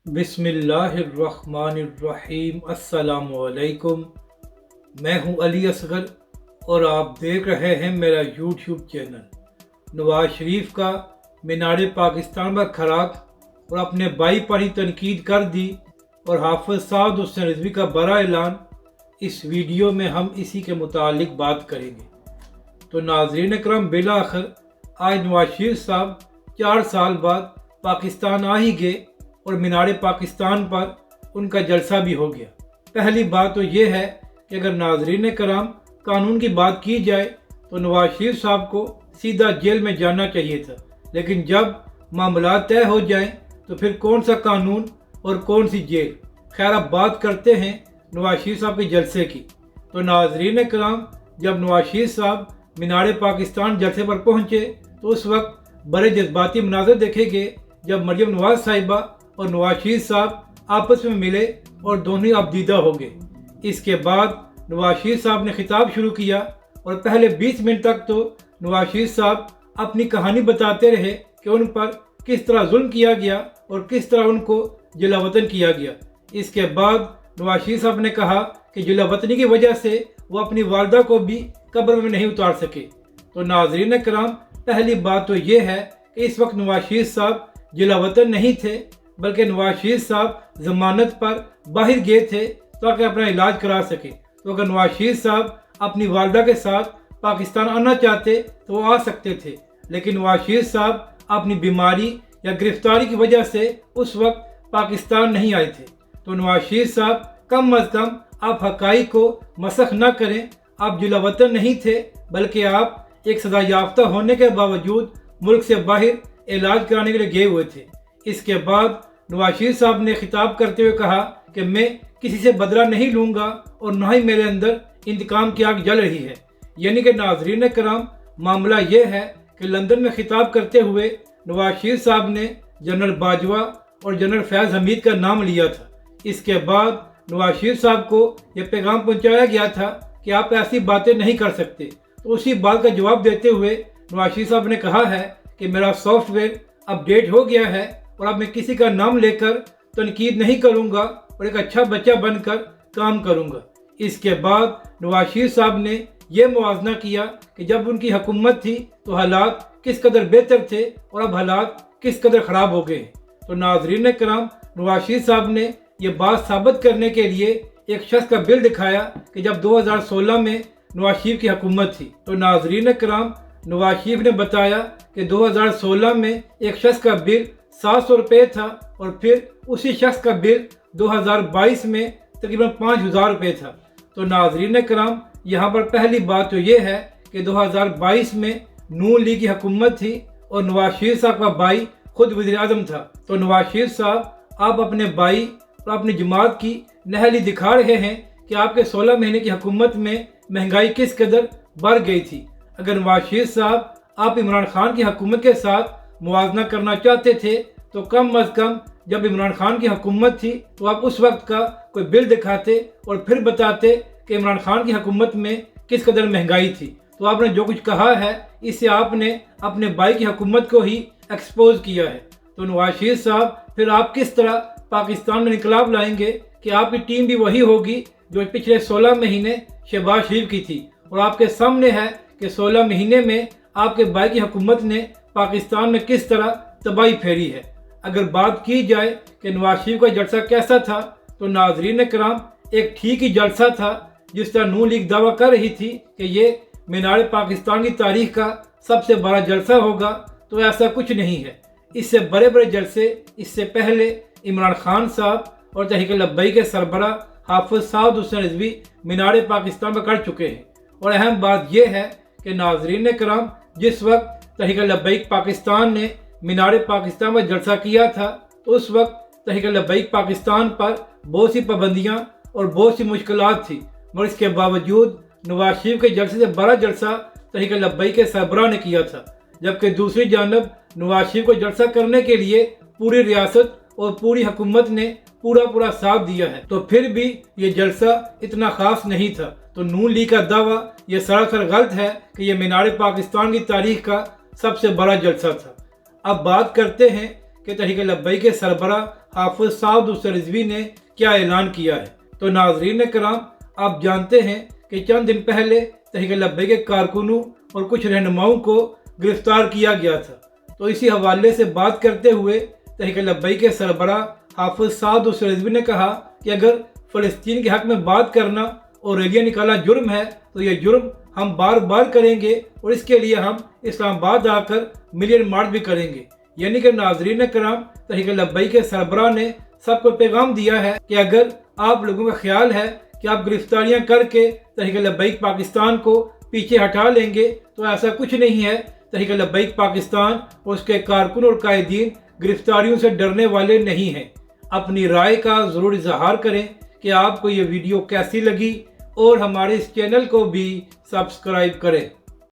बिस्मिल्लाहिर्रहमानिर्रहीम। अस्सलाम वालेकुम। मैं हूं अली असगर और आप देख रहे हैं मेरा यूट्यूब चैनल। नवाज शरीफ का मीनार पाकिस्तान पर खराक और अपने भाई पर ही तनकीद कर दी और हाफिज साद हुसैन रिजवी का बड़ा ऐलान। इस वीडियो में हम इसी के मुतालिक बात करेंगे। तो नाज़रीन करम, बिला आखिर आज नवाज शरीफ साहब 4 साल बाद पाकिस्तान आ ही गए और मीनार पाकिस्तान पर उनका जलसा भी हो गया। पहली बात तो ये है कि अगर नाज़रीन कराम कानून की बात की जाए तो नवाज शरीफ साहब को सीधा जेल में जाना चाहिए था, लेकिन जब मामला तय हो जाएं तो फिर कौन सा कानून और कौन सी जेल। खैर, अब बात करते हैं नवाज शरीफ साहब के जलसे की। तो नाज़रीन कराम, जब नवाज शरीफ साहब मीनार पाकिस्तान जलसे पर पहुँचे तो उस वक्त बड़े जज्बाती मनाज़र देखे गए जब मरियम नवाज साहिबा और नवाज शरीफ साहब आपस में मिले और दोनों अबदीदा हो गए। इसके बाद नवाज शरीफ साहब ने खिताब शुरू किया और पहले 20 मिनट तक तो नवाज शरीफ साहब अपनी कहानी बताते रहे कि उन पर किस तरह जुल्म किया गया और किस तरह उनको जिला वतन किया गया। इसके बाद नवाज शरीफ साहब ने कहा कि जिला वतनी की वजह से वो अपनी वालदा को भी कब्र में नहीं उतार सके। तो नाज़रीन कराम, पहली बात तो ये है कि इस वक्त नवाज शरीफ साहब जिला वतन नहीं थे, बल्कि नवाज शरीफ साहब जमानत पर बाहर गए थे ताकि अपना इलाज करा सके। तो अगर नवाज शरीफ साहब अपनी वालदा के साथ पाकिस्तान आना चाहते तो वो आ सकते थे, लेकिन नवाज शरीफ साहब अपनी बीमारी या गिरफ्तारी की वजह से उस वक्त पाकिस्तान नहीं आए थे। तो नवाज शरीफ साहब कम अज़ कम आप हक़ाइक़ को मसख न करें। आप जिला वतन नहीं थे, बल्कि आप एक सजा याफ्ता होने के बावजूद मुल्क से बाहर इलाज कराने के लिए गए हुए थे। इसके बाद नवाज शरीफ साहब ने खिताब करते हुए कहा कि मैं किसी से बदला नहीं लूँगा और न ही मेरे अंदर इंतकाम की आग जल रही है। यानी कि नाज़रीन कराम, मामला ये है कि लंदन में खिताब करते हुए नवाज शरीफ साहब ने जनरल बाजवा और जनरल फैज़ हमीद का नाम लिया था। इसके बाद नवाज शरीफ साहब को यह पैगाम पहुँचाया गया था कि आप ऐसी बातें नहीं कर सकते। तो उसी बात का जवाब देते हुए नवाज शरीफ साहब ने कहा है कि मेरा सॉफ्टवेयर अपडेट हो गया है और अब मैं किसी का नाम लेकर तनकीद नहीं करूंगा और एक अच्छा बच्चा बनकर काम करूंगा। इसके बाद नवाज शरीफ साहब ने यह मुआवजा किया कि जब उनकी हुकूमत थी तो हालात किस कदर बेहतर थे और अब हालात किस कदर ख़राब हो गए। तो नाज़रीन कराम, नवाज शरीफ साहब ने यह बात साबित करने के लिए एक शख्स का बिल दिखाया कि जब 2016 में नवाज शरीफ की हुकूमत थी। तो नाज़रीन कराम, नवाज शरीफ ने बताया कि 2016 में एक शख्स का बिल 700 रुपये था और फिर उसी शख्स का बिल 2022 में तकरीबन 5000 रुपये था। तो नाज़रीन कराम, यहाँ पर पहली बात तो ये है कि 2022 में नून लीग की हुकूमत थी और नवाज शरीफ साहब का भाई खुद वज़ीर आज़म था। तो नवाज शरीफ साहब, आप अपने भाई और अपनी जमात की नहली दिखा रहे हैं कि आपके 16 महीने की हुकूमत में महंगाई किस कदर बढ़ गई थी। अगर नवाज शरीफ साहब आप इमरान खान की हुकूमत के साथ मुआवजा करना चाहते थे तो कम अज़ कम जब इमरान खान की हुकूमत थी तो आप उस वक्त का कोई बिल दिखाते और फिर बताते कि इमरान खान की हुकूमत में किस कदर महंगाई थी। तो आपने जो कुछ कहा है इससे आपने अपने भाई की हुकूमत को ही एक्सपोज किया है। तो नवाज शरीफ साहब, फिर आप किस तरह पाकिस्तान में इनकलाब लाएंगे कि आपकी टीम भी वही होगी जो पिछले 16 महीने शहबाज शरीफ की थी। और आपके सामने है कि 16 महीने में आपके भाई की हुकूमत ने पाकिस्तान में किस तरह तबाही फेरी है। अगर बात की जाए कि नवाज शरीफ का जलसा कैसा था, तो नाज़रीन कराम, एक ठीक ही जलसा था। जिस तरह नून लीग दावा कर रही थी कि ये मीनार पाकिस्तान की तारीख का सबसे बड़ा जलसा होगा, तो ऐसा कुछ नहीं है। इससे बड़े बड़े जलसे इससे पहले इमरान खान साहब और तहरीक लब्बैक के सरबरा हाफिज साद हुसैन रिजवी मीनार पाकिस्तान पर कर चुके हैं। और अहम बात यह है कि नाज़रीन कराम, जिस वक्त तहरीक लब्बैक पाकिस्तान ने मीनार पाकिस्तान पर जलसा किया था तो उस वक्त तहरीक लब्बैक पाकिस्तान पर बहुत सी पाबंदियाँ और बहुत सी मुश्किलात थी, मगर इसके बावजूद नवाज शरीफ के जलसे से बड़ा जलसा तहरीक लब्बैक के सरबराह ने किया था। जबकि दूसरी जानब नवाज शरीफ को जलसा करने के लिए पूरी रियासत और पूरी हुकूमत ने पूरा साथ दिया है, तो फिर भी ये जलसा इतना खास नहीं था। तो नून लीग का दावा ये सरासर गलत है कि ये मीनार पाकिस्तान की तारीख का सबसे बड़ा जलसा था। अब बात करते हैं کہ تحریک لبیک کے سربراہ حافظ سعد حسین رضوی نے کیا اعلان کیا ہے۔ تو ناظرین کرام، آپ جانتے ہیں کہ چند دن پہلے تحریک لبیک کے کارکنوں اور کچھ رہنماؤں کو گرفتار کیا گیا تھا۔ تو اسی حوالے سے بات کرتے ہوئے تحریک لبیک کے سربراہ حافظ سعد حسین رضوی نے کہا کہ اگر فلسطین کے حق میں بات کرنا اور ریلیاں نکالنا جرم ہے تو یہ جرم ہم بار بار کریں گے، اور اس کے لیے ہم اسلام آباد آ کر ملین مارچ بھی کریں گے۔ یعنی کہ ناظرین کرام، تحریک لبیک کے سربراہ نے سب کو پیغام دیا ہے کہ اگر آپ لوگوں کا خیال ہے کہ آپ گرفتاریاں کر کے تحریک لبیک پاکستان کو پیچھے ہٹا لیں گے، تو ایسا کچھ نہیں ہے۔ تحریک لبیک پاکستان اور اس کے کارکن اور قائدین گرفتاریوں سے ڈرنے والے نہیں ہیں۔ اپنی رائے کا ضرور اظہار کریں کہ آپ کو یہ ویڈیو کیسی لگی، اور ہمارے اس چینل کو بھی سبسکرائب کریں۔